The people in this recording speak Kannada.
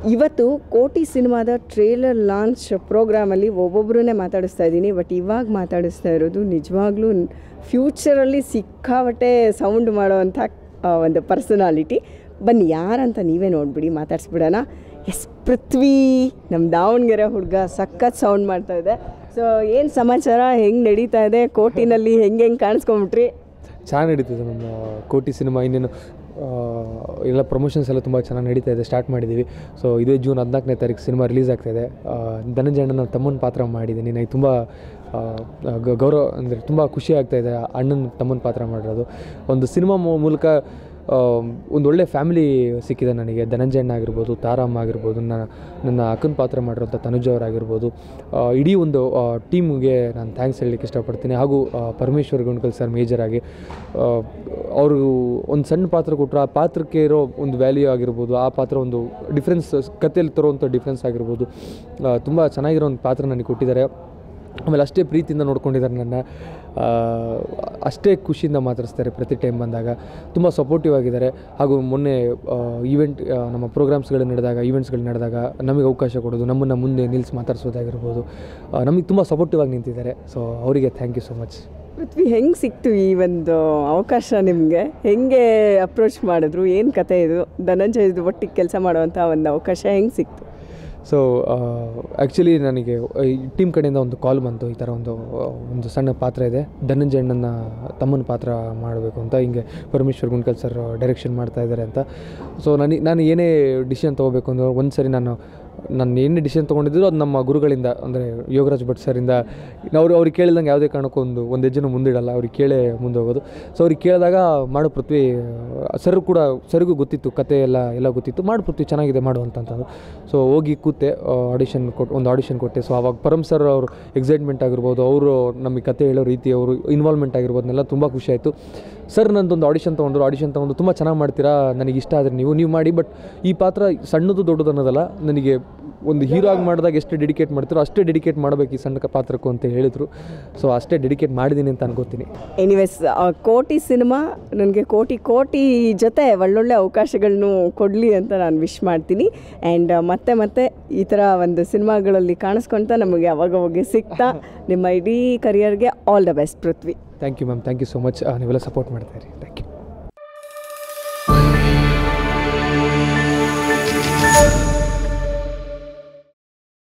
ಇವತ್ತು ಕೋಟಿ ಸಿನಿಮಾದ ಟ್ರೇಲರ್ ಲಾಂಚ್ ಪ್ರೋಗ್ರಾಮಲ್ಲಿ ಒಬ್ಬೊಬ್ಬರನ್ನೇ ಮಾತಾಡಿಸ್ತಾ ಇದ್ದೀನಿ. ಬಟ್ ಇವಾಗ ಮಾತಾಡಿಸ್ತಾ ಇರೋದು ನಿಜವಾಗ್ಲೂ ಫ್ಯೂಚರಲ್ಲಿ ಸಿಕ್ಕಾಪಟ್ಟೆ ಸೌಂಡ್ ಮಾಡೋವಂಥ ಒಂದು ಪರ್ಸನಾಲಿಟಿ. ಬನ್ನಿ ಯಾರಂತ ನೀವೇ ನೋಡಿಬಿಡಿ, ಮಾತಾಡಿಸ್ಬಿಡೋಣ. ಎಸ್, ಪೃಥ್ವಿ, ನಮ್ಮ ದಾವಣಗೆರೆ ಹುಡುಗ ಸಖತ್ ಸೌಂಡ್ ಮಾಡ್ತಾ ಇದೆ. ಸೊ ಏನು ಸಮಾಚಾರ, ಹೆಂಗೆ ನಡೀತಾ ಇದೆ ಕೋಟಿನಲ್ಲಿ, ಹೆಂಗೆ ಕಾಣಿಸ್ಕೊಂಬಿಟ್ರಿ? ಚೆನ್ನಾಗಿ ನಡೀತಿದೆ ನಮ್ಮ ಕೋಟಿ ಸಿನಿಮಾ. ಇನ್ನೇನು ಎಲ್ಲ ಪ್ರಮೋಷನ್ಸ್ ಎಲ್ಲ ತುಂಬ ಚೆನ್ನಾಗಿ ನಡೀತಾ ಇದೆ, ಸ್ಟಾರ್ಟ್ ಮಾಡಿದ್ದೀವಿ. ಸೊ ಇದೇ ಜೂನ್ 14ನೇ ತಾರೀಕು ಸಿನಿಮಾ ರಿಲೀಸ್ ಆಗ್ತಾಯಿದೆ. ಧನಂಜಯ ಅಣ್ಣನ ತಮ್ಮನ ಪಾತ್ರ ಮಾಡಿದ್ದೀನಿ. ನನಗೆ ತುಂಬ ಗೌರವ ಅಂದರೆ ತುಂಬ ಖುಷಿ ಆಗ್ತಾಯಿದೆ ಅಣ್ಣನ ತಮ್ಮನ ಪಾತ್ರ ಮಾಡಿರೋದು. ಒಂದು ಸಿನಿಮಾ ಮೂಲಕ ಒಂದು ಒಳ್ಳೆ ಫ್ಯಾಮಿಲಿ ಸಿಕ್ಕಿದೆ ನನಗೆ. ಧನಂಜಯ ಅಣ್ಣ ಆಗಿರ್ಬೋದು, ತಾರಮ್ಮ ಆಗಿರ್ಬೋದು, ನನ್ನ ಅಕ್ಕನ ಪಾತ್ರ ಮಾಡಿರೋಂಥ ತನುಜ ಅವರಾಗಿರ್ಬೋದು, ಇಡೀ ಒಂದು ಟೀಮ್ಗೆ ನಾನು ಥ್ಯಾಂಕ್ಸ್ ಹೇಳಲಿಕ್ಕೆ ಇಷ್ಟಪಡ್ತೀನಿ. ಹಾಗೂ ಪರಮೇಶ್ವರ್ ಗುಂಡ್ಕಲ್ ಸರ್ ಮೇಜರಾಗಿ ಅವರು ಒಂದು ಸಣ್ಣ ಪಾತ್ರ ಕೊಟ್ಟರು. ಆ ಪಾತ್ರಕ್ಕೆ ಇರೋ ಒಂದು ವ್ಯಾಲ್ಯೂ ಆಗಿರ್ಬೋದು, ಆ ಪಾತ್ರ ಒಂದು ಡಿಫ್ರೆನ್ಸ್ ಕಥೆಯಲ್ಲಿ ತರುವಂಥ ಡಿಫ್ರೆನ್ಸ್ ಆಗಿರ್ಬೋದು, ತುಂಬ ಚೆನ್ನಾಗಿರೋ ಒಂದು ಪಾತ್ರ ನನಗೆ ಕೊಟ್ಟಿದ್ದಾರೆ. ಆಮೇಲೆ ಅಷ್ಟೇ ಪ್ರೀತಿಯಿಂದ ನೋಡ್ಕೊಂಡಿದ್ದಾರೆ ನನ್ನ, ಅಷ್ಟೇ ಖುಷಿಯಿಂದ ಮಾತಾಡಿಸ್ತಾರೆ ಪ್ರತಿ ಟೈಮ್ ಬಂದಾಗ. ತುಂಬ ಸಪೋರ್ಟಿವ್ ಆಗಿದ್ದಾರೆ. ಹಾಗೂ ಮೊನ್ನೆ ನಮ್ಮ ಪ್ರೋಗ್ರಾಮ್ಸ್ಗಳು ನಡೆದಾಗ ನಮಗೆ ಅವಕಾಶ ಕೊಡೋದು, ನಮ್ಮನ್ನು ಮುಂದೆ ನಿಲ್ಲಿಸಿ ಮಾತಾಡಿಸೋದಾಗಿರ್ಬೋದು, ನಮಗೆ ತುಂಬ ಸಪೋರ್ಟಿವ್ ಆಗಿ ನಿಂತಿದ್ದಾರೆ. ಸೊ ಅವರಿಗೆ ಥ್ಯಾಂಕ್ ಯು ಸೊ ಮಚ್. ಪೃಥ್ವಿ, ಹೆಂಗೆ ಸಿಕ್ತು ಈ ಒಂದು ಅವಕಾಶ ನಿಮಗೆ? ಹೆಂಗೆ ಅಪ್ರೋಚ್ ಮಾಡಿದ್ರು? ಏನು ಕತೆ ಇದು? ಧನಂಜಯದು ಒಟ್ಟಿಗೆ ಕೆಲಸ ಮಾಡುವಂಥ ಒಂದು ಅವಕಾಶ ಹೆಂಗೆ ಸಿಕ್ತು? ಸೊ ಆ್ಯಕ್ಚುಲಿ ನನಗೆ ಈ ಟೀಮ್ ಕಡೆಯಿಂದ ಒಂದು ಕಾಲ್ ಬಂತು, ಈ ಥರ ಒಂದು ಸಣ್ಣ ಪಾತ್ರ ಇದೆ, ಧನಂಜಯ ಅಣ್ಣನ ತಮ್ಮನ ಪಾತ್ರ ಮಾಡಬೇಕು ಅಂತ. ಹಿಂಗೆ ಪರಮೇಶ್ವರ್ ಗುಂಡ್ಕಲ್ ಸರ್ ಡೈರೆಕ್ಷನ್ ಮಾಡ್ತಾ ಇದ್ದಾರೆ ಅಂತ. ಸೊ ನಾನು ಏನೇ ಡಿಸಿಷನ್ ತೊಗೋಬೇಕು ಅಂದ್ರೆ ಒಂದು ಸರಿ ನಾನು ಏನೇ ಡಿಸಿಷನ್ ತೊಗೊಂಡಿದ್ರು ಅದು ನಮ್ಮ ಗುರುಗಳಿಂದ, ಅಂದರೆ ಯೋಗರಾಜ್ ಭಟ್ ಸರಿಂದ. ಅವ್ರಿಗೆ ಕೇಳಿದಂಗೆ ಯಾವುದೇ ಕಾರಣಕ್ಕೂ ಒಂದು ಹೆಜ್ಜೆನೂ ಮುಂದಿಡಲ್ಲ, ಅವ್ರಿಗೆ ಕೇಳೇ ಮುಂದೆ ಹೋಗೋದು. ಸೊ ಅವ್ರಿಗೆ ಕೇಳಿದಾಗ ಮಾಡು ಪೃಥ್ವಿ, ಸರಿಗೂ ಗೊತ್ತಿತ್ತು, ಕತೆ ಎಲ್ಲ ಗೊತ್ತಿತ್ತು, ಮಾಡು ಪೃಥ್ವಿ ಚೆನ್ನಾಗಿದೆ ಮಾಡು ಅಂತಂದು. ಸೊ ಹೋಗಿ ಕೂತೆ, ಒಂದು ಆಡಿಷನ್ ಕೊಟ್ಟೆ. ಸೊ ಆವಾಗ ಪರಮ್ ಸರ್ ಅವರು ಎಕ್ಸೈಟ್ಮೆಂಟ್ ಆಗಿರ್ಬೋದು, ಅವರು ನಮಗೆ ಕತೆ ಹೇಳೋ ರೀತಿ, ಅವರು ಇನ್ವಾಲ್ವ್ಮೆಂಟ್ ಆಗಿರ್ಬೋದನ್ನೆಲ್ಲ ತುಂಬ ಖುಷಿ ಆಯಿತು. ಸರ್ ನಂದೊಂದು ಆಡಿಷನ್ ತೊಗೊಂಡು ತುಂಬ ಚೆನ್ನಾಗಿ ಮಾಡ್ತೀರಾ, ನನಗೆ ಇಷ್ಟ ಆದರೆ ನೀವು ಮಾಡಿ, ಬಟ್ ಈ ಪಾತ್ರ ಸಣ್ಣದು ದೊಡ್ಡದು ಅನ್ನೋದಲ್ಲ, ನನಗೆ ಒಂದು ಹೀರೋ ಆಗಿ ಮಾಡಿದಾಗ ಎಷ್ಟು ಡೆಡಿಕೇಟ್ ಮಾಡ್ತೀರೋ ಅಷ್ಟೇ ಡೆಡಿಕೇಟ್ ಮಾಡಬೇಕು ಈ ಸಣ್ಣ ಪಾತ್ರಕ್ಕೂ ಅಂತ ಹೇಳಿದರು. ಸೊ ಅಷ್ಟೇ ಡೆಡಿಕೇಟ್ ಮಾಡಿದ್ದೀನಿ ಅಂತ ಅನ್ಕೋತೀನಿ. ಎನಿವೇಸ್, ಕೋಟಿ ಸಿನಿಮಾ ನನಗೆ ಕೋಟಿ ಜೊತೆ ಒಳ್ಳೊಳ್ಳೆ ಅವಕಾಶಗಳನ್ನು ಕೊಡಲಿ ಅಂತ ನಾನು ವಿಶ್ ಮಾಡ್ತೀನಿ. ಆ್ಯಂಡ್ ಮತ್ತೆ ಈ ಥರ ಒಂದು ಸಿನಿಮಾಗಳಲ್ಲಿ ಕಾಣಿಸ್ಕೊಳ್ತಾ ನಮಗೆ ಅವಾಗವಾಗ ಸಿಗ್ತಾ ನಿಮ್ಮ ಇಡೀ ಕರಿಯರ್ಗೆ all the best Prithvi. Thank you ma'am, thank you so much. ನೀವೆಲ್ಲ ಸಪೋರ್ಟ್ ಮಾಡ್ತಾಯಿರಿ. Thank you.